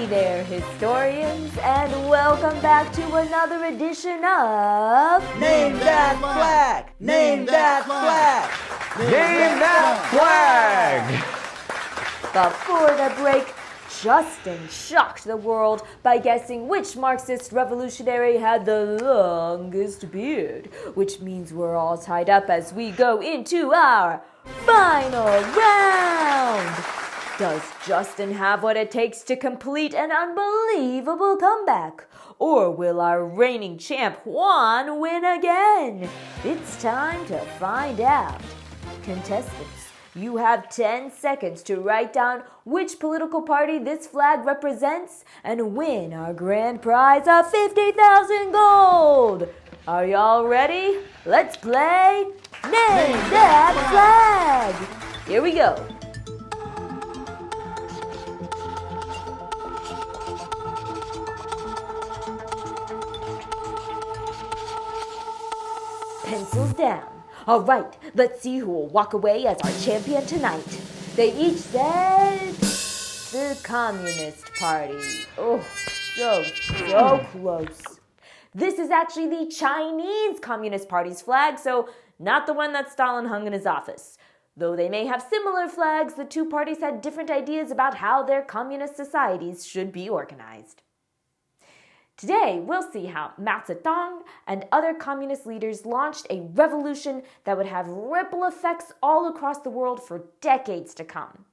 Hey there, historians, and welcome back to another edition of Name that flag! Name that flag! Name that flag! Before the break, Justin shocked the world by guessing which Marxist revolutionary had the longest beard, which means we're all tied up as we go into our final round. Does Justin have what it takes to complete an unbelievable comeback? Or will our reigning champ Juan win again? It's time to find out. Contestants, you have 10 seconds to write down which political party this flag represents and win our grand prize of 50,000 gold. Are y'all ready? Let's play Name That Flag. Here we go. Pencils down. All right, let's see who will walk away as our champion tonight. They each said the Communist Party. Oh, so close. This is actually the Chinese Communist Party's flag, so not the one that Stalin hung in his office. Though they may have similar flags, the two parties had different ideas about how their communist societies should be organized. Today, we'll see how Mao Zedong and other communist leaders launched a revolution that would have ripple effects all across the world for decades to come.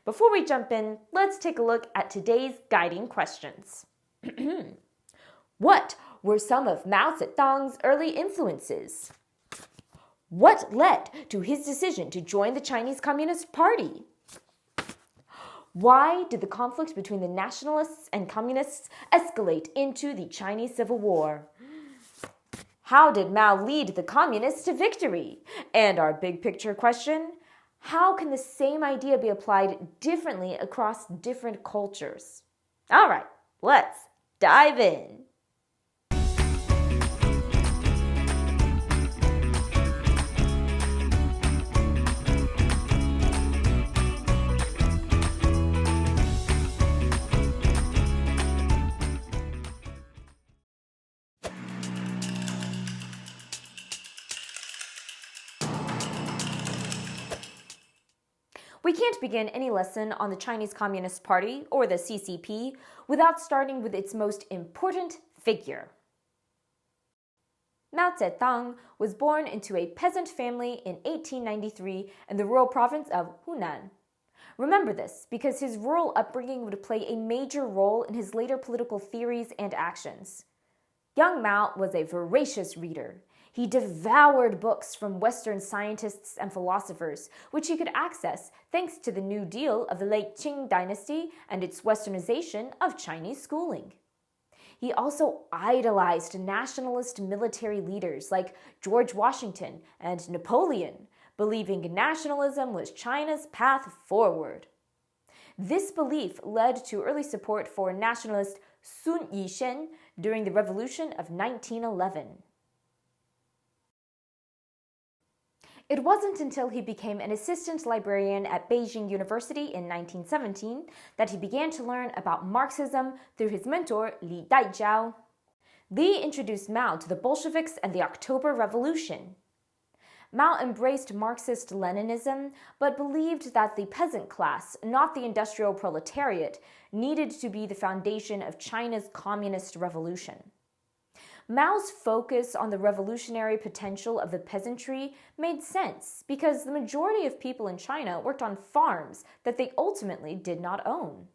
Before we jump in, let's take a look at today's guiding questions. What were some of Mao Zedong's early influences? What led to his decision to join the Chinese Communist Party? Why did the conflict between the nationalists and communists escalate into the Chinese Civil War? How did Mao lead the communists to victory? And our big picture question, how can the same idea be applied differently across different cultures? All right, let's dive in. We can't begin any lesson on the Chinese Communist Party, or the CCP, without starting with its most important figure. Mao Zedong was born into a peasant family in 1893 in the rural province of Hunan. Remember this, because his rural upbringing would play a major role in his later political theories and actions. Young Mao was a voracious reader. He devoured books from Western scientists and philosophers, which he could access thanks to the New Deal of the late Qing dynasty and its westernization of Chinese schooling. He also idolized nationalist military leaders like George Washington and Napoleon, believing nationalism was China's path forward. This belief led to early support for nationalist Sun Yat-sen during the Revolution of 1911. It wasn't until he became an assistant librarian at Beijing University in 1917 that he began to learn about Marxism through his mentor, Li Daijiao. Li introduced Mao to the Bolsheviks and the October Revolution. Mao embraced Marxist-Leninism, but believed that the peasant class, not the industrial proletariat, needed to be the foundation of China's communist revolution. Mao's focus on the revolutionary potential of the peasantry made sense because the majority of people in China worked on farms that they ultimately did not own.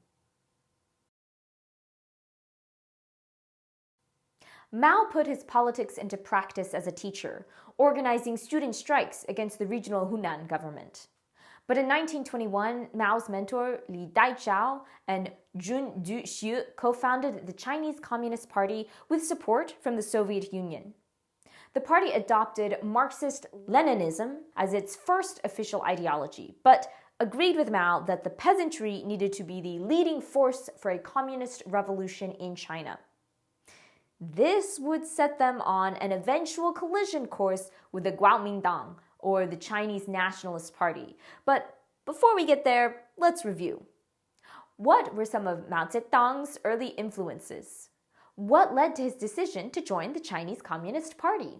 Mao put his politics into practice as a teacher, organizing student strikes against the regional Hunan government. But in 1921, Mao's mentor, Li Daijiao, and Jun Du-xiu co-founded the Chinese Communist Party with support from the Soviet Union. The party adopted Marxist-Leninism as its first official ideology, but agreed with Mao that the peasantry needed to be the leading force for a communist revolution in China. This would set them on an eventual collision course with the Kuomintang, or the Chinese Nationalist Party. But before we get there, let's review. What were some of Mao Zedong's early influences? What led to his decision to join the Chinese Communist Party?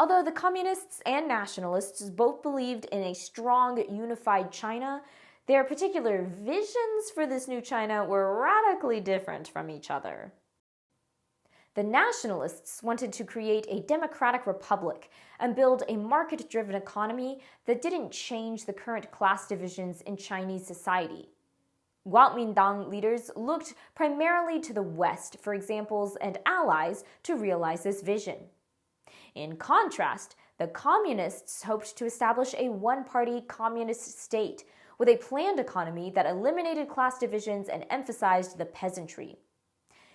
Although the communists and nationalists both believed in a strong, unified China, their particular visions for this new China were radically different from each other. The nationalists wanted to create a democratic republic and build a market-driven economy that didn't change the current class divisions in Chinese society. Kuomintang leaders looked primarily to the West for examples and allies to realize this vision. In contrast, the communists hoped to establish a one-party communist state with a planned economy that eliminated class divisions and emphasized the peasantry.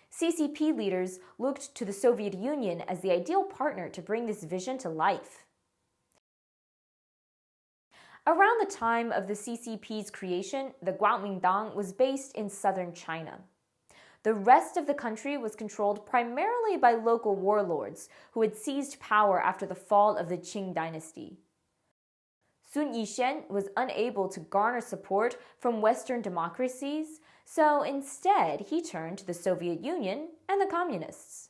CCP leaders looked to the Soviet Union as the ideal partner to bring this vision to life. Around the time of the CCP's creation, the Kuomintang was based in southern China. The rest of the country was controlled primarily by local warlords who had seized power after the fall of the Qing dynasty. Sun Yat-sen was unable to garner support from Western democracies, so instead he turned to the Soviet Union and the communists.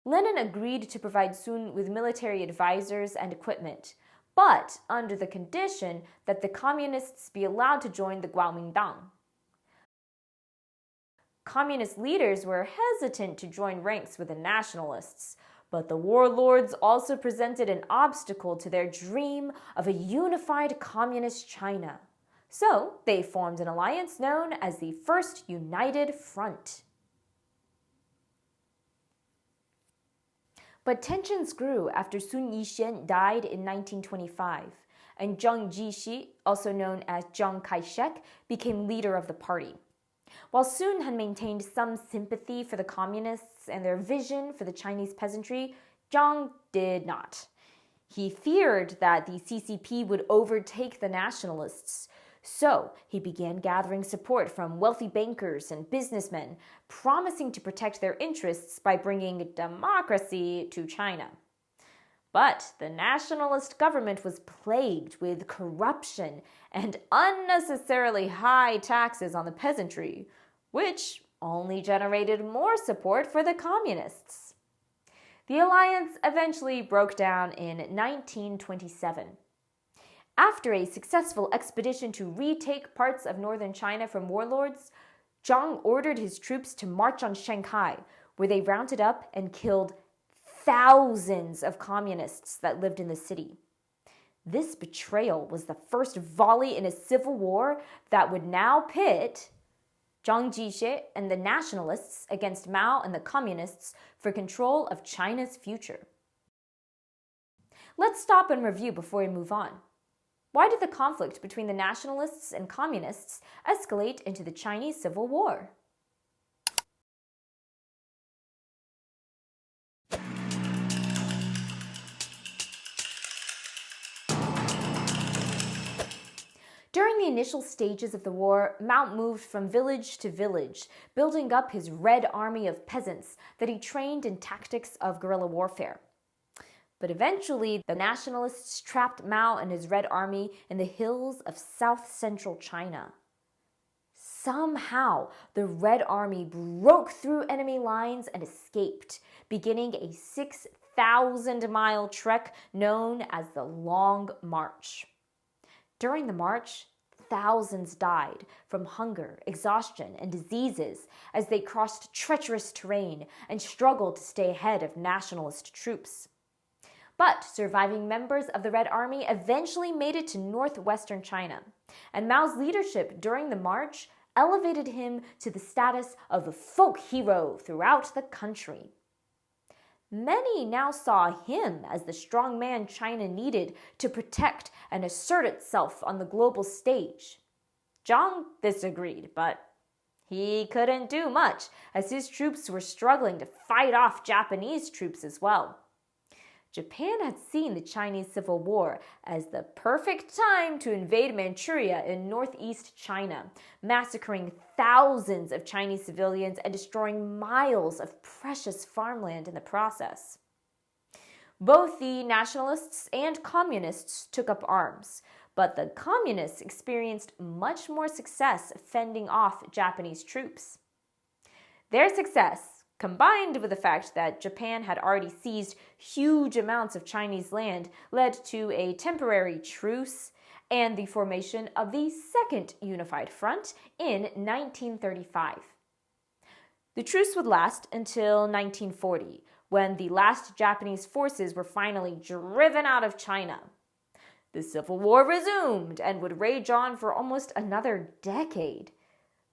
Lenin agreed to provide Sun with military advisors and equipment, but under the condition that the communists be allowed to join the Kuomintang. Communist leaders were hesitant to join ranks with the nationalists, but the warlords also presented an obstacle to their dream of a unified communist China. So they formed an alliance known as the First United Front. But tensions grew after Sun Yat-sen died in 1925, and Zhang Jixi, also known as Chiang Kai-shek, became leader of the party. While Sun had maintained some sympathy for the communists and their vision for the Chinese peasantry, Zhang did not. He feared that the CCP would overtake the nationalists, so he began gathering support from wealthy bankers and businessmen, promising to protect their interests by bringing democracy to China. But the nationalist government was plagued with corruption and unnecessarily high taxes on the peasantry, which only generated more support for the communists. The alliance eventually broke down in 1927. After a successful expedition to retake parts of northern China from warlords, Zhang ordered his troops to march on Shanghai, where they rounded up and killed thousands of communists that lived in the city. This betrayal was the first volley in a civil war that would now pit Zhang Jixi and the nationalists against Mao and the communists for control of China's future. Let's stop and review before we move on. Why did the conflict between the nationalists and communists escalate into the Chinese Civil War? During the initial stages of the war, Mao moved from village to village, building up his Red Army of peasants that he trained in tactics of guerrilla warfare. But eventually, the nationalists trapped Mao and his Red Army in the hills of south-central China. Somehow, the Red Army broke through enemy lines and escaped, beginning a 6,000-mile trek known as the Long March. During the march, thousands died from hunger, exhaustion, and diseases as they crossed treacherous terrain and struggled to stay ahead of nationalist troops. But surviving members of the Red Army eventually made it to northwestern China, and Mao's leadership during the march elevated him to the status of a folk hero throughout the country. Many now saw him as the strong man China needed to protect and assert itself on the global stage. Zhang disagreed, but he couldn't do much as his troops were struggling to fight off Japanese troops as well. Japan had seen the Chinese Civil War as the perfect time to invade Manchuria in northeast China, massacring thousands of Chinese civilians and destroying miles of precious farmland in the process. Both the nationalists and communists took up arms, but the communists experienced much more success fending off Japanese troops. Their success, combined with the fact that Japan had already seized huge amounts of Chinese land, led to a temporary truce and the formation of the Second Unified Front in 1935. The truce would last until 1940, when the last Japanese forces were finally driven out of China. The Civil War resumed and would rage on for almost another decade.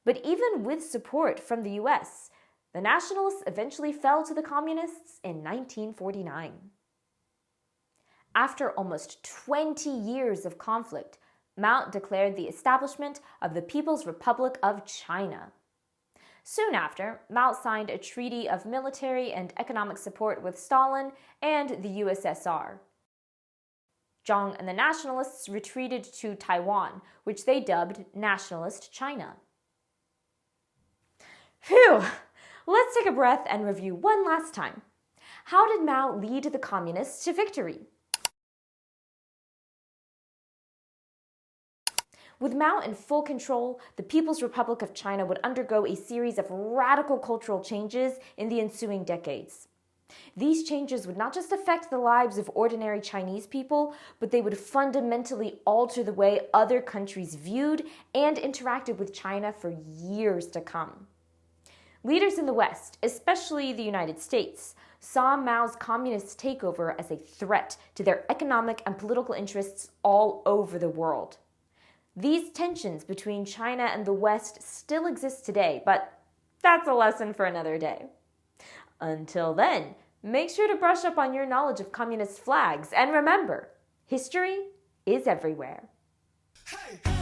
But even with support from the US, the nationalists eventually fell to the communists in 1949. After almost 20 years of conflict, Mao declared the establishment of the People's Republic of China. Soon after, Mao signed a treaty of military and economic support with Stalin and the USSR. Zhang and the nationalists retreated to Taiwan, which they dubbed Nationalist China. Phew! Let's take a breath and review one last time. How did Mao lead the communists to victory? With Mao in full control, the People's Republic of China would undergo a series of radical cultural changes in the ensuing decades. These changes would not just affect the lives of ordinary Chinese people, but they would fundamentally alter the way other countries viewed and interacted with China for years to come. Leaders in the West, especially the United States, saw Mao's communist takeover as a threat to their economic and political interests all over the world. These tensions between China and the West still exist today, but that's a lesson for another day. Until then, make sure to brush up on your knowledge of communist flags, and remember, history is everywhere. Hey!